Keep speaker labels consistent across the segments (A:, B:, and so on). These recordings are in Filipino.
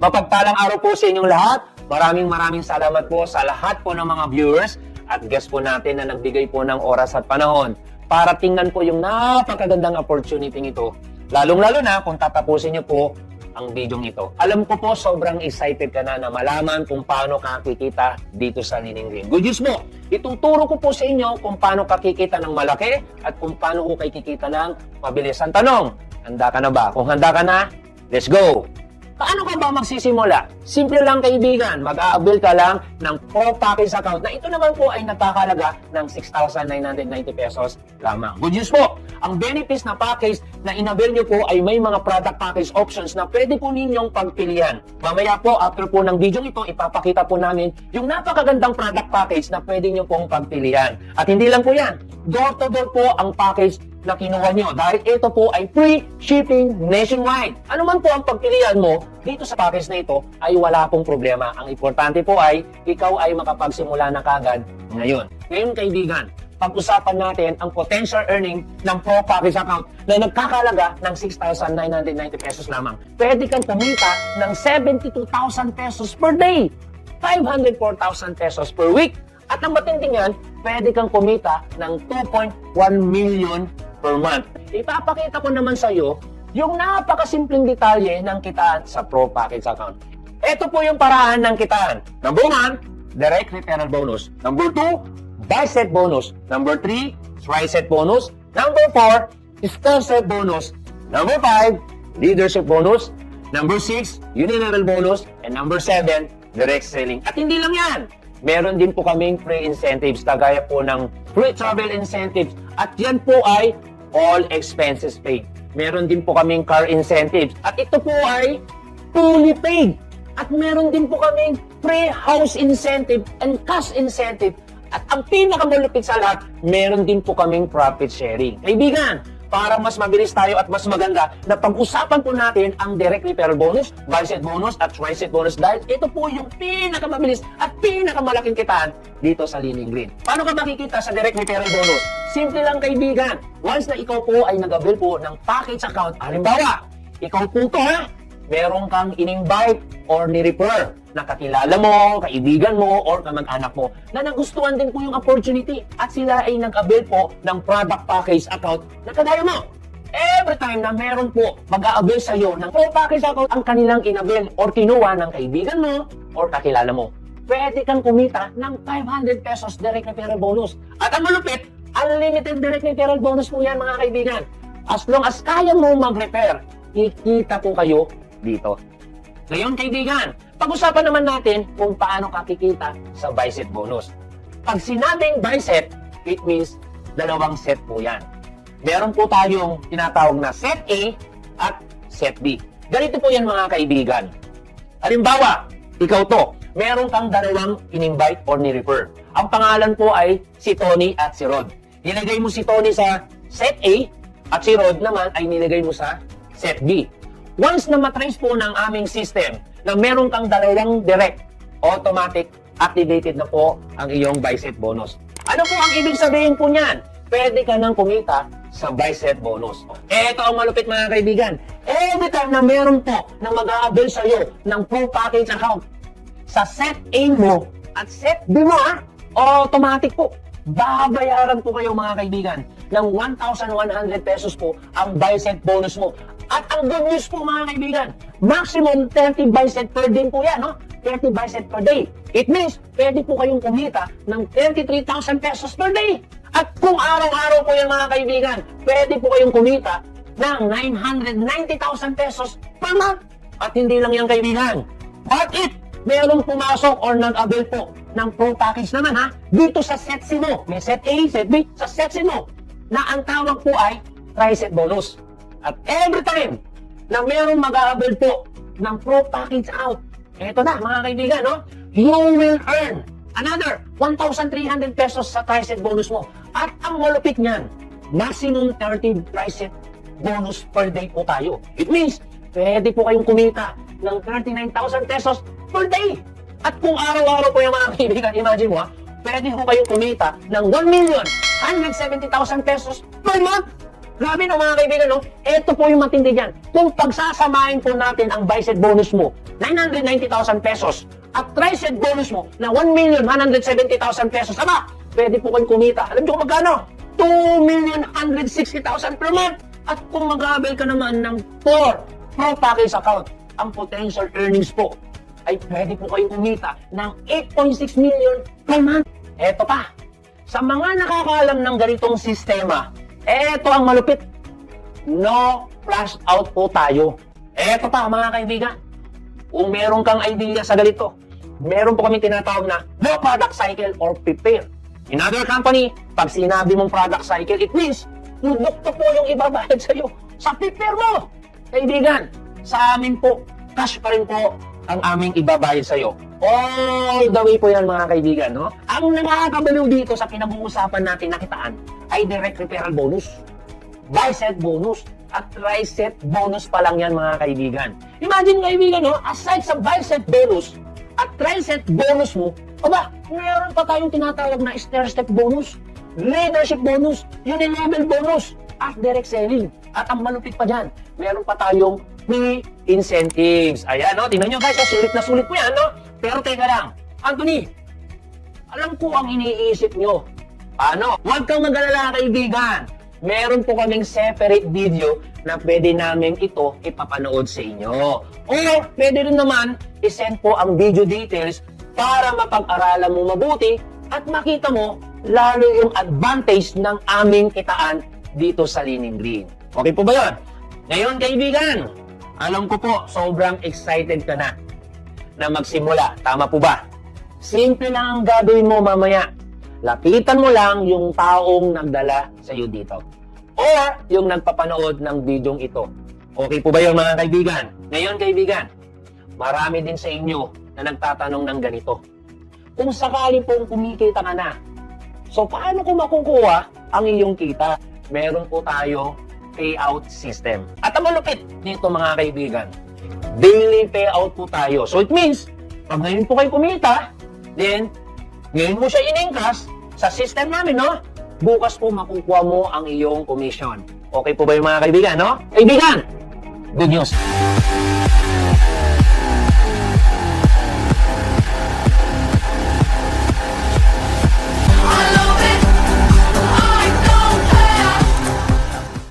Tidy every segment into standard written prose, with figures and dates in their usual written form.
A: Mapagpalang araw po sa inyong lahat. Maraming salamat po sa lahat po ng mga viewers at guest po natin na nagbigay po ng oras at panahon para tingnan po yung napakagandang opportunity ito. Lalong-lalo na kung tatapusin niyo po ang video ito. Alam ko po sobrang excited ka na malaman kung paano ka kikita dito sa Lining Green. Good news mo, ituturo ko po sa inyo kung paano ka kikita ng malaki at kung paano ko kayo kikita ng mabilis. Ang tanong, handa ka na ba? Kung handa ka na, let's go! Paano ka ba magsisimula? Simple lang kaibigan, mag-a-avail ka lang ng Pro Package account na ito naman po ay nagkakalaga ng 6,990 pesos lamang. Good news po, ang benefits na package na in-avail nyo po ay may mga product package options na pwede po ninyong pagpilian. Mamaya po, after po ng video ito, ipapakita po namin yung napakagandang product package na pwede nyo pong pagpilian. At hindi lang po yan, door-to-door po ang package na kinuha nyo dahil ito po ay free shipping nationwide. Ano man po ang pagpilian mo dito sa package na ito ay wala pong problema. Ang importante po ay ikaw ay makapagsimula na kagad ngayon. Ngayon kaibigan, pag-usapan natin ang potential earning ng Pro Package account na nagkakalaga ng 6,990 pesos lamang. Pwede kang kumita ng 72,000 pesos per day, 504,000 pesos per week. At ang matinding yan, pwede kang kumita ng 2.1 million per month. Ipapakita ko naman sa iyo yung napakasimpleng detalye ng kitaan sa Pro Package account. Ito po yung paraan ng kitaan. Number 1, direct referral bonus. Number 2, bicep bonus. Number 3, tricep bonus. Number 4, star set bonus. Number 5, leadership bonus. Number 6, unilateral bonus. And number 7, direct selling. At hindi lang yan. Meron din po kaming free incentives, kagaya po ng free travel incentives. At yan po ay all expenses paid. Meron din po kaming car incentives. At ito po ay fully paid. At meron din po kaming free house incentive and cash incentive. At ang pinakamalupit sa lahat, meron din po kaming profit sharing. Kaibigan, para mas mabilis tayo at mas maganda na pag-usapan po natin ang direct referral bonus, bicep bonus at tricep bonus dahil ito po yung pinakamabilis at pinakamalaking kitaan dito sa Lining Green. Paano ka makikita sa direct referral bonus? Simple lang kaibigan. Once na ikaw po ay nag-avail po ng package account, halimbawa, ikaw po to meron kang in-invite or ni-refer na kakilala mo, kaibigan mo, or kamag-anak mo na nagustuhan din po yung opportunity at sila ay nag-avail po ng product package account na kagaya mo. Every time na meron po mag-a-avail sa iyo ng Pro Package account ang kanilang in-avail or kinuha ng kaibigan mo or kakilala mo, pwede kang kumita ng 500 pesos direct referral bonus. At ang malupit, unlimited direct referral bonus po yan mga kaibigan. As long as kaya mo mag-refer, kikita po kayo dito. Ngayon kaibigan, pag-usapan naman natin kung paano ka kikita sa bicep bonus. Pag sinabing bicep, it means dalawang set po yan. Meron po tayong tinatawag na set A at set B. Ganito po yan mga kaibigan. Halimbawa, ikaw to, meron kang dalawang in-invite or ni-refer. Ang pangalan po ay si Tony at si Rod. Nilagay mo si Tony sa set A at si Rod naman ay nilagay mo sa set B. Once na matrace po ng aming system na meron kang dalawang direct, automatic activated na po ang iyong bicep bonus. Ano po ang ibig sabihin po niyan? Pwede ka nang kumita sa bicep bonus. Ito ang malupit mga kaibigan. Every time na meron po na mag-a-avail sa iyo ng Pro Package account sa set A mo at set B mo, automatic po. Babayaran po kayo mga kaibigan ng 1,100 pesos po ang bicep bonus mo. At ang good news po mga kaibigan, maximum 30 bicep per day po yan, 30 bicep per day. It means, pwede po kayong kumita ng 23,000 pesos per day. At kung araw-araw po yan mga kaibigan, pwede po kayong kumita ng 990,000 pesos per month. At hindi lang yan kaibigan. But if merong pumasok or nag-avail po ng Pro Package naman dito sa set C mo, may set A, set B, sa set C mo, na ang tawag po ay tricep bonus. At every time na merong mag-a-avail po ng Pro Package out, eto na mga kaibigan, you will earn another 1,300 pesos sa tricep bonus mo. At ang malupit niyan, maximum 30 tricep bonus per day po tayo. It means, pwede po kayong kumita ng 39,000 pesos per day. At kung araw-araw po yung mga kaibigan, imagine mo pwede po kayong kumita ng 1,170,000 pesos per month. Grabe no mga kaibigan, no? Ito po yung matindi dyan. Kung pagsasamahin po natin ang bicep bonus mo, 990,000 pesos, at tricep bonus mo na 1,170,000 pesos, aba, pwede po kayong kumita. Alam niyo kung magkano? 2,160,000 per month. At kung mag-avail ka naman ng 4 Pro Package account, ang potential earnings po ay pwede po kayong kumita ng 8.6 million per month. Eto pa, sa mga nakakaalam ng ganitong sistema, eto ang malupit. No flash out po tayo. Eto pa mga kaibigan, kung meron kang idea sa ganito, meron po kami tinatawag na no product cycle or prepare. In other company, pag sinabi mong product cycle, it means produkto po yung ibabayad sa'yo sa prepare mo. Kaibigan, sa amin po, cash pa rin po ang aming ibabayad sa'yo. All the way po yan mga kaibigan, no? Ang nakakabaliw dito sa pinag-uusapan natin na kitaan ay direct referral bonus, bicep bonus, at tricep bonus pa lang yan mga kaibigan. Imagine kaibigan, no? Aside sa bicep bonus at tricep bonus mo, aba, meron pa tayong tinatawag na stair-step bonus, leadership bonus, unilevel bonus, at direct selling. At ang malupit pa dyan, meron pa tayong free incentives. Ayan, no? Tingnan nyo guys, sulit na sulit po yan, no? Pero teka lang, Anthony, alam ko ang iniisip nyo. Ano? Huwag kang mag-alala kaibigan. Meron po kaming separate video na pwede namin ito ipapanood sa inyo. O pwede rin naman isend po ang video details para mapag-aralan mo mabuti at makita mo lalo yung advantage ng aming kitaan dito sa Leaning Green. Okay po ba yun? Ngayon kaibigan, alam ko po sobrang excited ka na magsimula. Tama po ba? Simple lang ang gagawin mo mamaya. Lapitan mo lang yung taong nagdala sa iyo dito. Or yung nagpapanood ng videong ito. Okay po ba yun mga kaibigan? Ngayon kaibigan, marami din sa inyo na nagtatanong ng ganito. Kung sakali pong kumikita ka na, so paano ko makukuha ang iyong kita? Meron po tayo payout system. At ang malupit nito mga kaibigan, daily payout po tayo. So it means, pag ngayon po kayo kumita, then ngayon mo siya in-encash sa system namin, no? Bukas po makukuha mo ang iyong commission. Okay po ba yung mga kaibigan, no? Kaibigan, good news.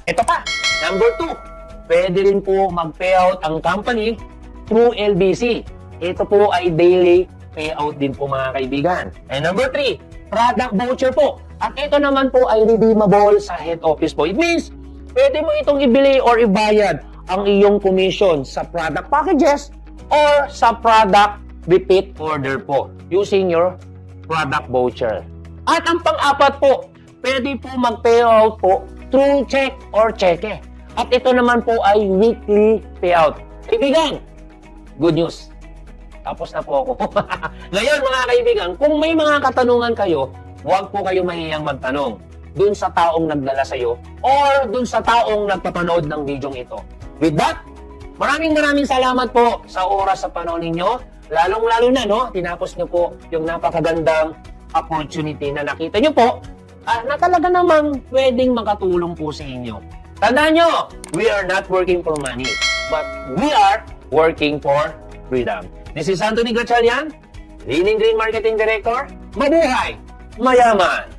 A: Ito pa, number 2, pwede rin po mag-payout ang company through LBC. Ito po ay daily payout din po mga kaibigan. And number 3, product voucher po. At ito naman po ay redeemable sa head office po. It means, pwede mo itong ibili or ibayad ang iyong commission sa product packages or sa product repeat order po using your product voucher. At ang pang-apat po, pwede po mag-payout po through check or cheque. At ito naman po ay weekly payout. Kaibigan, good news. Tapos na po ako. Ngayon mga kaibigan, kung may mga katanungan kayo, huwag po kayo mahihiyang magtanong dun sa taong nagdala sa iyo or dun sa taong nagpapanood ng video ito. With that, maraming salamat po sa oras sa panahon ninyo. Lalong-lalo na, no, tinapos nyo po yung napakagandang opportunity na nakita nyo po na talaga namang pwedeng makatulong po sa inyo. Tandaan nyo, we are not working for money, but we are working for freedom. This is Anthony Gatchalian, Leaning Green Marketing Director. Mabuhay! Mayaman!